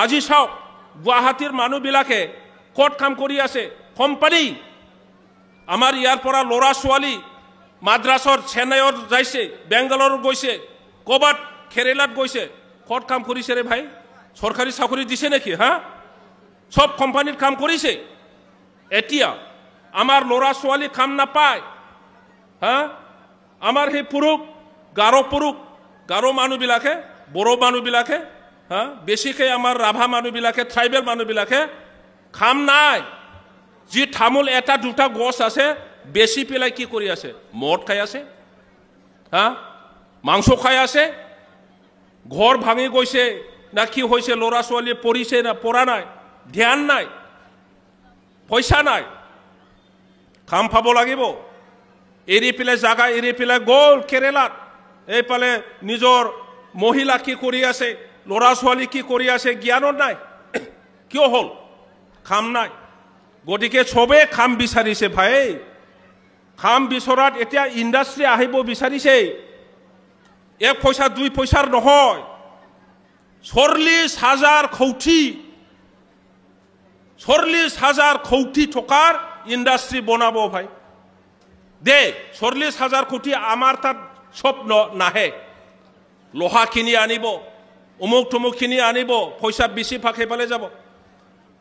আজি চাওক গুৱাহাটীৰ মানুহবিলাকে ক'ত কাম কৰি আছে কোম্পানী আমাৰ ইয়াৰ পৰা ল'ৰা ছোৱালী মাদ্ৰাছৰ চেন্নাইৰ যাইছে বেংগালোৰ গৈছে ক'ৰবাত কেৰেলাত গৈছে ক'ত কাম কৰিছে ৰে ভাই চৰকাৰী চাকৰি দিছে নেকি হা সব কোম্পানীত কাম কৰিছে এতিয়া আমাৰ ল'ৰা ছোৱালী কাম নাপায় হা আমাৰ সেই পুৰুষ গাৰো মানুহবিলাকে বড়ো মানুহবিলাকে হা বেছিকে আমাৰ ৰাভা মানুহবিলাকে ট্ৰাইবেল মানুহবিলাকে কাম নাই যি তামোল এটা দুটা গছ আছে বেছি পেলাই কি কৰি আছে মদ খাই আছে হা মাংস খাই আছে ঘৰ ভাঙি গৈছে না কি হৈছে ল'ৰা ছোৱালী পঢ়িছে না পঢ়া নাই ধ্যান নাই পইচা নাই কাম পাব লাগিব এৰি পেলাই জাগা এৰি পেলাই গ'ল কেৰেলাত এইফালে নিজৰ মহিলা কি কৰি আছে ল'ৰা ছোৱালী কি কৰি আছে জ্ঞানত নাই কিয় হ'ল কাম নাই গতিকে চবে কাম বিচাৰিছে ভাই কাম বিচৰাত এতিয়া ইণ্ডাষ্ট্ৰী আহিব বিচাৰিছে এক পইচা দুই পইচাৰ নহয় 40,000 কোটি টকাৰ ইণ্ডাষ্ট্ৰী বনাব ভাই দে 40,000 কোটি আমাৰ তাত সব নাহে লোহা কিনি আনিব অমুক টমুকখিনি আনিব পইচা বেছি ভাগ সেইফালে যাব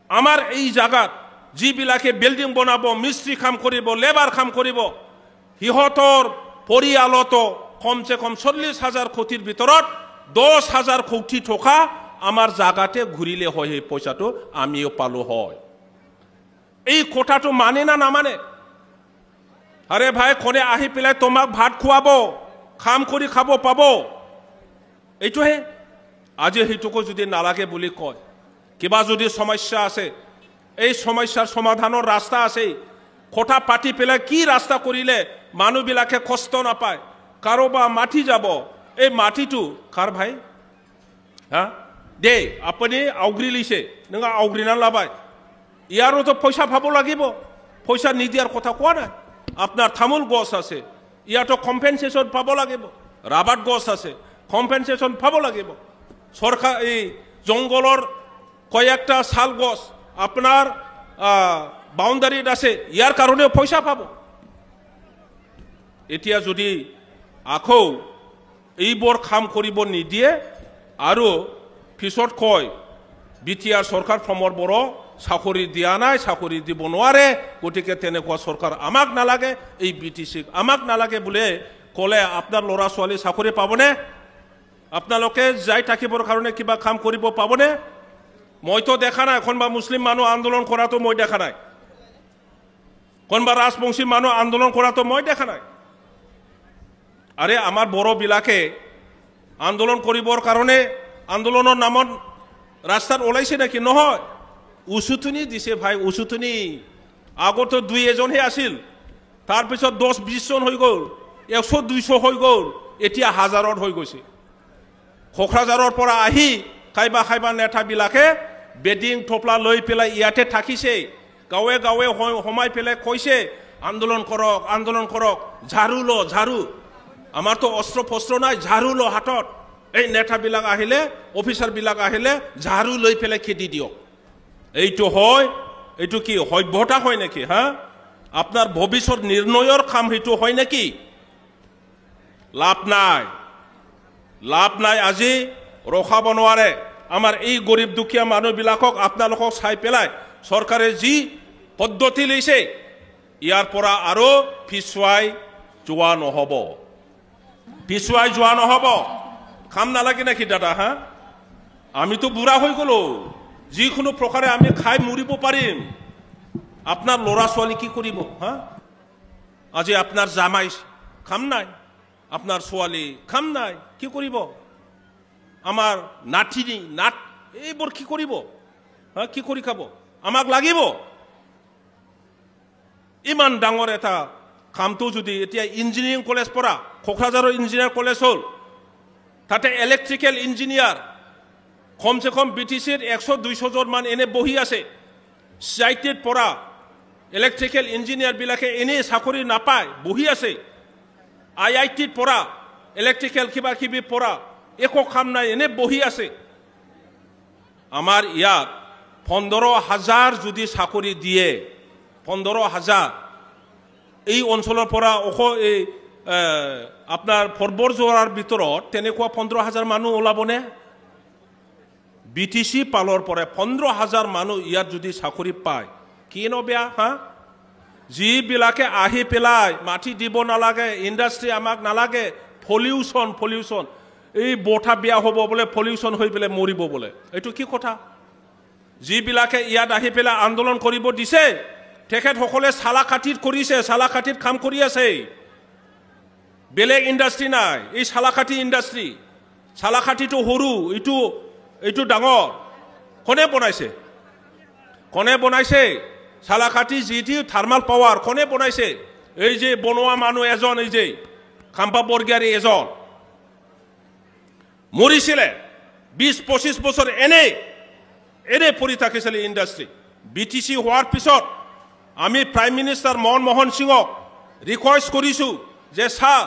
আমাৰ এই জাগাত যিবিলাকে বিল্ডিং বনাব মিস্ত্ৰী কাম কৰিব লেবাৰ কাম কৰিব সিহঁতৰ পৰিয়ালতো কমসে কম 40,000 কোটিৰ ভিতৰত 10,000 কোটি টকা আমাৰ জাগাতে ঘূৰিলে হয় এই পইচাটো আমিও পালো হয় এই কথাটো মানে না নামানে আরে ভাই কোনে আহি পেলাই তোমাক ভাত খুৱাব কাম কৰি খাব পাব এইটোহে আজি হেতুকো যদি নালাগে বুলি কয় কিবা যদি সমস্যা আছে এই সমস্যাৰ সমাধানৰ ৰাস্তা আছে কথা পাতি পেলাই কি ৰাস্তা কৰিলে মানুহবিলাকে কষ্ট নাপায় কাৰোবা মাটি যাব এই মাটিটো কাৰ ভাই হা দে আপুনি আউগ্ৰি লৈছে নঙা আউগ্ৰিনা লাবাই ইয়াৰো তো পইচা পাব লাগিব পইচা নিদিয়াৰ কথা কোৱা নাই আপনার তামোল গছ আছে ইয়াতো কম্পেনসেশন পাব লাগিব রাবার গছ আছে কম্পেনসেশন পাব লাগিব সরকার এই জঙ্গলর কয়েকটা শাল গছ আপনার বাউন্ডারিত আছে ইয়ার কারণে পয়সা পাব এতিয়া যদি আকৌ এইবোৰ কাম কৰিব নিদিয়ে আৰু পিছত কয় বিটিআৰ সৰকাৰ ফৰ্মৰ বড় চাকৰি দিয়া নাই চাকৰি দিব নোৱাৰে গতিকে তেনেকুৱা সৰকাৰ আমাক নালাগে এই বিটিসি আমাক নালাগে বলে কলে আপনাৰ ল'ৰা ছোৱালী চাকৰি পাবনে আপোনালোকে যাই থাকিবৰ কাৰণে কিবা কাম কৰিব পাবনে মইতো দেখা নাই কোনবা মুসলিম মানুহ আন্দোলন কৰাটো মই দেখা নাই কোনবা ৰাজবংশী মানুহ আন্দোলন কৰাটো মই দেখা নাই আৰে আমাৰ বড় বিলাকে আন্দোলন কৰিবৰ কাৰণে আন্দোলনৰ নামত ৰাস্তাত ওলাইছে নাকি নহয় উচুতনি দিছে ভাই উচুতনি আগতো দুই এজনহে আছিল তার পিছত 10-20 জন হৈ গ'ল 100-200 হৈ গ'ল এতিয়া হাজাৰত হৈ গৈছে কোকৰাঝাৰৰ পৰা আহি খাইবা নেতা বিলাকে বেডিং থপলা লৈ পেলাই ইয়াতে থাকিছে গাঁৱে গাঁৱে হমাই পেলাই কৈছে আন্দোলন কৰক ঝাড়ু ল ঝাড়ু আমাৰ তো অস্ত্ৰ ফস্ত্ৰ নাই ঝাড়ু ল হাতত এই নেতা বিলাক আহিলে অফিসার বিলাক আহিলে ঝাড়ু লৈ পেলাই খেদি দিয়ক এইটো হয় এইটো কি সভ্যতা হয় নাকি হা আপনার ভবিষ্যৎ নির্ণয়ের কাম হেতু হয় নাকি লাভ নাই আজি ৰখাব নোৱাৰে আমাৰ এই গৰীব দুখীয়া মানুহবিলাকক আপোনালোকক চাই পেলাই সৰকাৰে যি পদ্ধতি লৈছে ইয়াৰ পৰা আৰু পিছুৱাই যোৱা নহব কাম নালাগে নাকি দাদা হা আমিতো বুঢ়া হৈ গলো যিকোনো প্ৰকাৰে আমি খাই মৰিব পাৰিম আপনাৰ ল'ৰা ছোৱালী কি কৰিব হা আজি আপনাৰ জামাই কাম নাই আপনাৰ ছোৱালী কাম নাই কি কৰিব আমাৰ নাতিনি এইবোৰ কি কৰিব হা কি কৰি খাব আমাক লাগিব ইমান ডাঙৰ এটা কামটো যদি এতিয়া ইঞ্জিনিয়াৰিং কলেজ পঢ়া কোকৰাঝাৰৰ ইঞ্জিনিয়াৰ কলেজ হ'ল তাতে ইলেক্ট্ৰিক্যাল ইঞ্জিনিয়াৰ কমসে কম বিটিসির 100-200 জন মান এনে বহি আছে সাইটেড পড়া ইলেক্ট্রিক্যাল ইঞ্জিনিয়ার বিলাকে এনে চাকরি নাপায় বহি আছে IITত পড়া ইলেক্ট্রিক্যাল কিবা কিবি পড়া একো কাম নাই এনে বহি আছে আমাৰ ইয়াত 15,000 যদি চাকৰি দিয়ে 15,000 এই অঞ্চলৰ পৰা এই আপোনাৰ ফৰবৰ যোৱাৰ ভিতৰত তেনেকুৱা 15,000 মানুহ ওলাবনে BTC পালৰ পৰা 15,000 মানুহ ইয়াত যদি চাকৰি পায় কি নবেয়া হা যিবিলাকে আহি পেলাই মাটি দিব নালাগে ইণ্ডাষ্ট্ৰি আমাক নালাগে পলিউশ্যন এই বঠা বিয়া হ'ব বোলে পলিউশ্যন হৈ পেলাই মৰিব বোলে এইটো কি কথা যিবিলাকে ইয়াত আহি পেলাই আন্দোলন কৰিব দিছে তেখেতসকলে চালাকাটিত কৰিছে চালাকাটিত কাম কৰি আছে বেলেগ ইণ্ডাষ্ট্ৰি নাই এই চালাকাটি ইণ্ডাষ্ট্ৰি চালাকাটিটো সৰু এইটো ডাঙৰ কোনে বনাইছে চালাকাটি যিটি থাৰ্মাল পাৱাৰ কোনে বনাইছে এই যে বনোৱা মানুহ এজন এই যে খাম্পা বৰগিয়াৰী এজন মৰিছিলে 20-25 বছৰ এনে পৰি থাকিছিল ইণ্ডাষ্ট্ৰি BTC হোৱাৰ পিছত আমি প্ৰাইম মিনিষ্টাৰ মনমোহন সিঙক ৰিকুৱেষ্ট কৰিছো যে স্যাৰ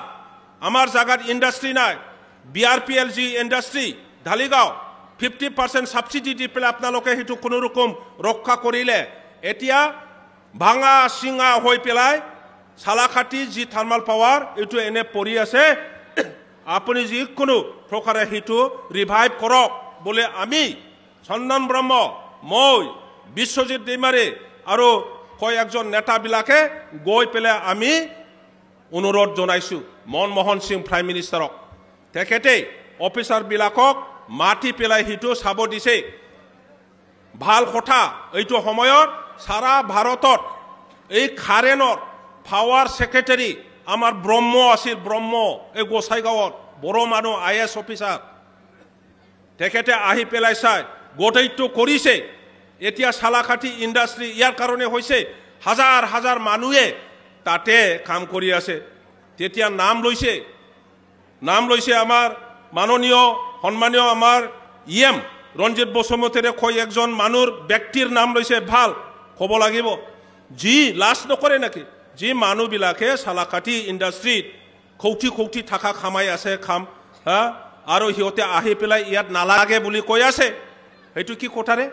আমাৰ জাগাত ইণ্ডাষ্ট্ৰি নাই BRPL জি ইণ্ডাষ্ট্ৰি ঢালিগাঁও 50% সাবসিডি দি পেলাই আপোনালোকে হেতু কোনো ৰকম ৰক্ষা কৰিলে এতিয়া ভাঙা সিঙা হৈ পেলাই চালাকাটি যি থাৰ্মাল পাৱাৰ এটো এনে পৰি আছে আপুনি যি কোনো প্ৰকাৰে হেতু ৰিভাইভ কৰক বলে আমি চন্দন ব্ৰহ্ম মই বিশ্বজিৎ দিমাৰে আৰু কয়েকজন নেতা বিলাকে গৈ পেলাই আমি অনুৰোধ জনাইছো মনমোহন সিং প্ৰাইম মিনিষ্টাৰক তেখেতে অফিচাৰ বিলাকক মাটি পেলাই হেতু চাব দিছে ভাল কথা এইটো সময়ত সারা ভাৰতত এই খাৰেনৰ পাৱাৰ সেক্ৰেটাৰী আমাৰ ব্ৰহ্ম আছিল ব্ৰহ্ম এই গোসাইগাঁৱত বড় মানুহ IAS অফিচাৰ তেখেতে আহি পেলাই চাই গোটেইটো কৰিছে এতিয়া চালাকাটি ইণ্ডাষ্ট্ৰি ইয়াৰ কাৰণে হৈছে হাজাৰ মানুহে তাতে কাম কৰি আছে তেতিয়া নাম লৈছে আমাৰ মাননীয় সন্মানীয় আমাৰ EM ৰঞ্জিত বসুমতীৰে কৈ একজন মানুহৰ ব্যক্তিৰ নাম লৈছে ভাল ক'ব লাগিব যি লাজ নকৰে নাকি যি মানুহবিলাকে চালাকাটি ইণ্ডাষ্ট্ৰিত কৌটি টাকা খামাই আছে খাম আৰু সিহঁতে আহি পেলাই ইয়াত নালাগে বুলি কৈ আছে সেইটো কি কথাৰে